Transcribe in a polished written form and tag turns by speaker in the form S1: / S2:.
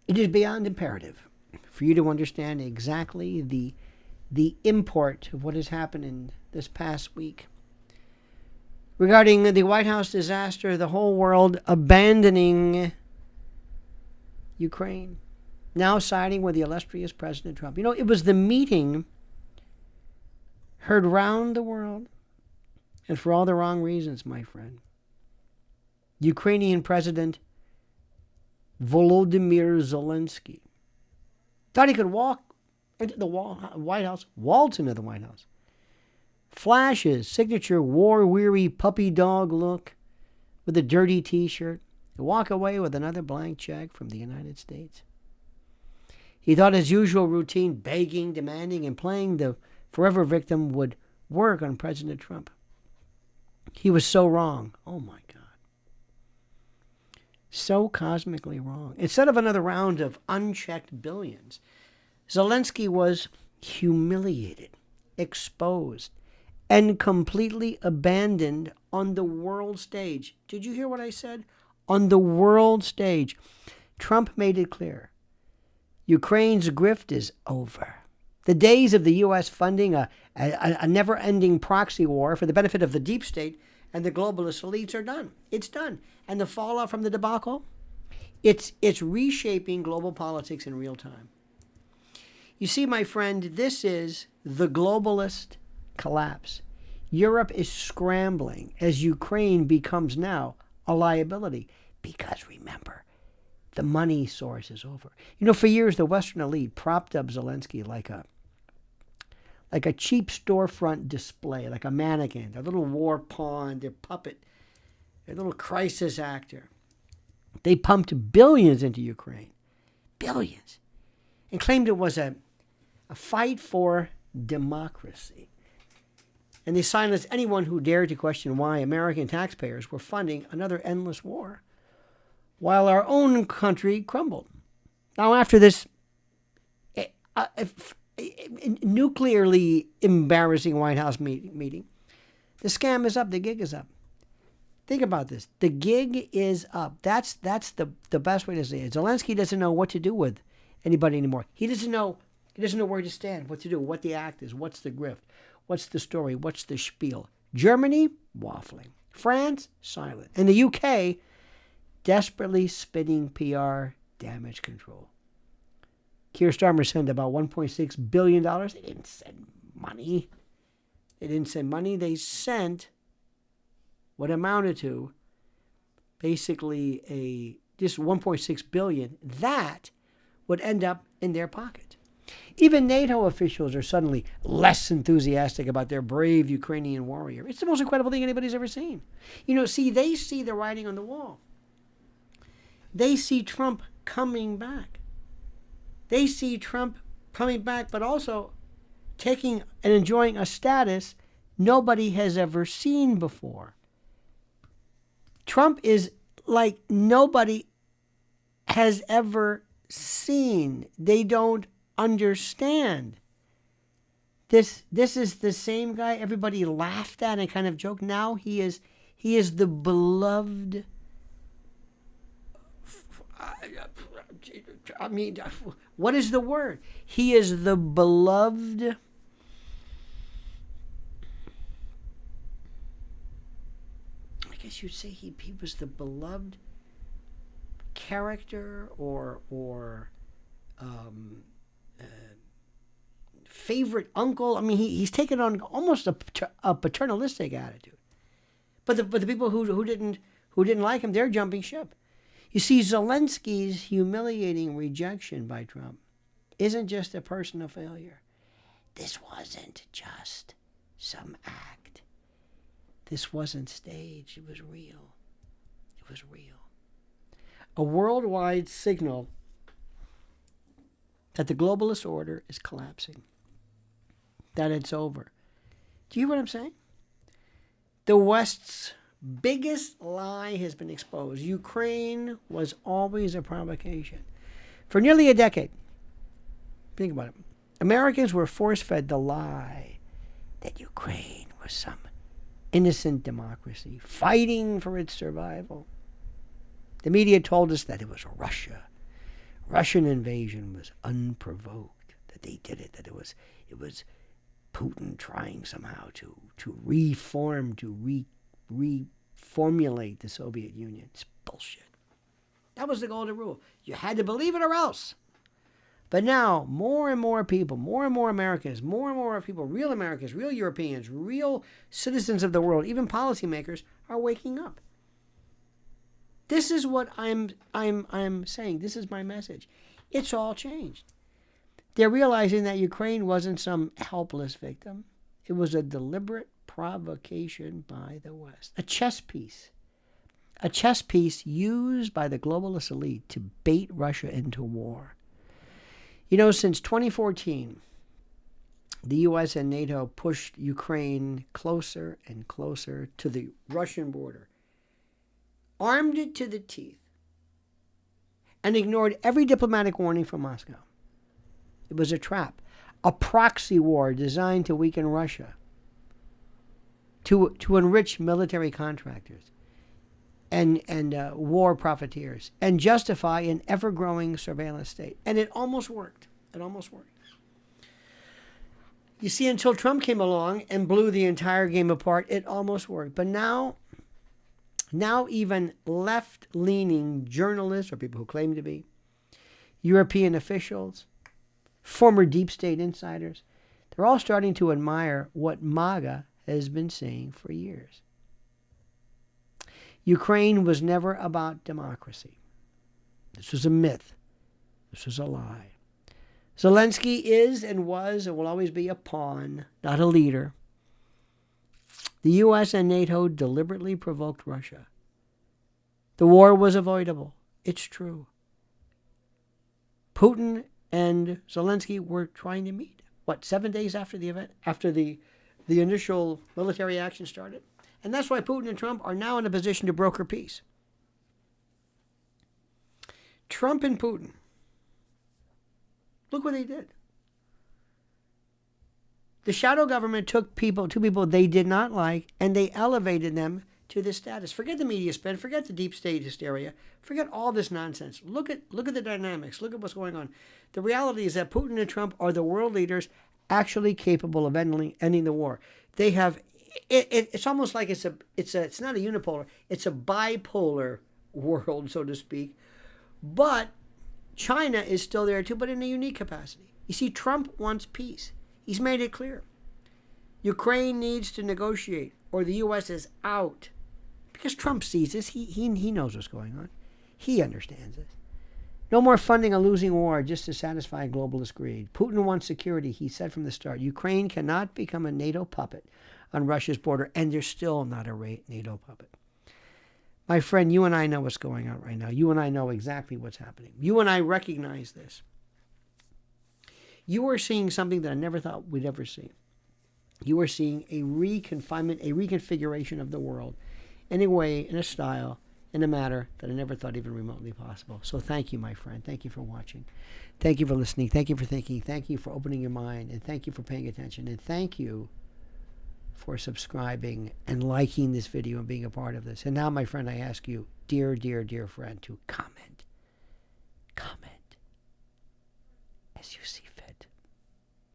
S1: It is beyond imperative for you to understand exactly the import of what has happened in this past week. Regarding the White House disaster, the whole world abandoning Ukraine, now siding with the illustrious President Trump. You know, it was the meeting heard round the world, and for all the wrong reasons, my friend. Ukrainian President Volodymyr Zelensky thought he could walk into the White House, waltz into the White House, flash his signature war-weary puppy dog look with a dirty T-shirt, and walk away with another blank check from the United States. He thought his usual routine, begging, demanding, and playing the forever victim would work on President Trump. He was so wrong. Oh, my God. So cosmically wrong. Instead of another round of unchecked billions, Zelensky was humiliated, exposed, and completely abandoned on the world stage. Did you hear what I said? On the world stage. Trump made it clear. Ukraine's grift is over. The days of the U.S. funding a never-ending proxy war for the benefit of the deep state and the globalist elites are done. It's done. And the fallout from the debacle, it's reshaping global politics in real time. You see, my friend, this is the globalist collapse. Europe is scrambling as Ukraine becomes now a liability because, remember, the money source is over. You know, for years, the Western elite propped up Zelensky like a cheap storefront display, like a mannequin, their little war pawn, their puppet, their little crisis actor. They pumped billions into Ukraine, billions, and claimed it was a fight for democracy. And they silenced anyone who dared to question why American taxpayers were funding another endless war, while our own country crumbled. Now, after this nuclearly embarrassing White House meeting, the scam is up, the gig is up. Think about this. The gig is up. That's the best way to say it. Zelensky doesn't know what to do with anybody anymore. He doesn't know where to stand, what to do, what the act is, what's the grift, what's the story, what's the spiel. Germany, waffling. France, silent. And the UK, desperately spinning PR damage control. Keir Starmer sent about $1.6 billion. They didn't send money. They sent what amounted to basically just $1.6 billion. That would end up in their pocket. Even NATO officials are suddenly less enthusiastic about their brave Ukrainian warrior. It's the most incredible thing anybody's ever seen. You know, they see the writing on the wall. They see Trump coming back. They see Trump coming back, but also taking and enjoying a status nobody has ever seen before. Trump is like nobody has ever seen. They don't understand. This is the same guy everybody laughed at and kind of joked. Now he is the beloved. I mean, what is the word? He is the beloved. I guess you'd say he was the beloved character or favorite uncle. I mean, he's taken on almost a paternalistic attitude. But the people who didn't like him, they're jumping ship. You see, Zelensky's humiliating rejection by Trump isn't just a personal failure. This wasn't just some act. This wasn't staged. It was real. It was real. A worldwide signal that the globalist order is collapsing, that it's over. Do you hear what I'm saying? The West's biggest lie has been exposed. Ukraine was always a provocation. For nearly a decade, think about it, Americans were force-fed the lie that Ukraine was some innocent democracy fighting for its survival. The media told us that it was Russia Russian invasion was unprovoked, that they did it, that it was Putin trying somehow to reform, to reformulate the Soviet Union. It's bullshit. That was the golden rule. You had to believe it or else. But now, more and more people, more and more Americans, more and more people, real Americans, real Europeans, real citizens of the world, even policymakers, are waking up. This is what I'm saying. This is my message. It's all changed. They're realizing that Ukraine wasn't some helpless victim. It was a deliberate provocation by the West. A chess piece. A chess piece used by the globalist elite to bait Russia into war. You know, since 2014, the U.S. and NATO pushed Ukraine closer and closer to the Russian border, armed it to the teeth, and ignored every diplomatic warning from Moscow. It was a trap, a proxy war designed to weaken Russia, to enrich military contractors and war profiteers, and justify an ever-growing surveillance state. And it almost worked. It almost worked. You see, until Trump came along and blew the entire game apart, it almost worked. But now even left-leaning journalists, or people who claim to be, European officials, former deep state insiders, they're all starting to admire what MAGA has been saying for years. Ukraine was never about democracy. This was a myth. This was a lie. Zelensky is and was and will always be a pawn, not a leader. The U.S. and NATO deliberately provoked Russia. The war was avoidable. It's true. Putin and Zelensky were trying to meet. 7 days after the event, after the initial military action started? And that's why Putin and Trump are now in a position to broker peace. Trump and Putin. Look what they did. The shadow government took two people they did not like, and they elevated them to this status. Forget the media spin. Forget the deep state hysteria. Forget all this nonsense. Look at the dynamics. Look at what's going on. The reality is that Putin and Trump are the world leaders actually capable of ending the war. They have. It's almost like it's not a unipolar. It's a bipolar world, so to speak. But China is still there too, but in a unique capacity. You see, Trump wants peace. He's made it clear. Ukraine needs to negotiate, or the U.S. is out. Because Trump sees this. He knows what's going on. He understands it. No more funding a losing war just to satisfy globalist greed. Putin wants security, he said from the start. Ukraine cannot become a NATO puppet on Russia's border, and they're still not a NATO puppet. My friend, you and I know what's going on right now. You and I know exactly what's happening. You and I recognize this. You are seeing something that I never thought we'd ever see. You are seeing a reconfinement, a reconfiguration of the world in a way, in a style, in a matter that I never thought even remotely possible. So thank you, my friend. Thank you for watching. Thank you for listening. Thank you for thinking. Thank you for opening your mind. And thank you for paying attention. And thank you for subscribing and liking this video and being a part of this. And now, my friend, I ask you, dear, dear, dear friend, to comment. Comment as you see fit.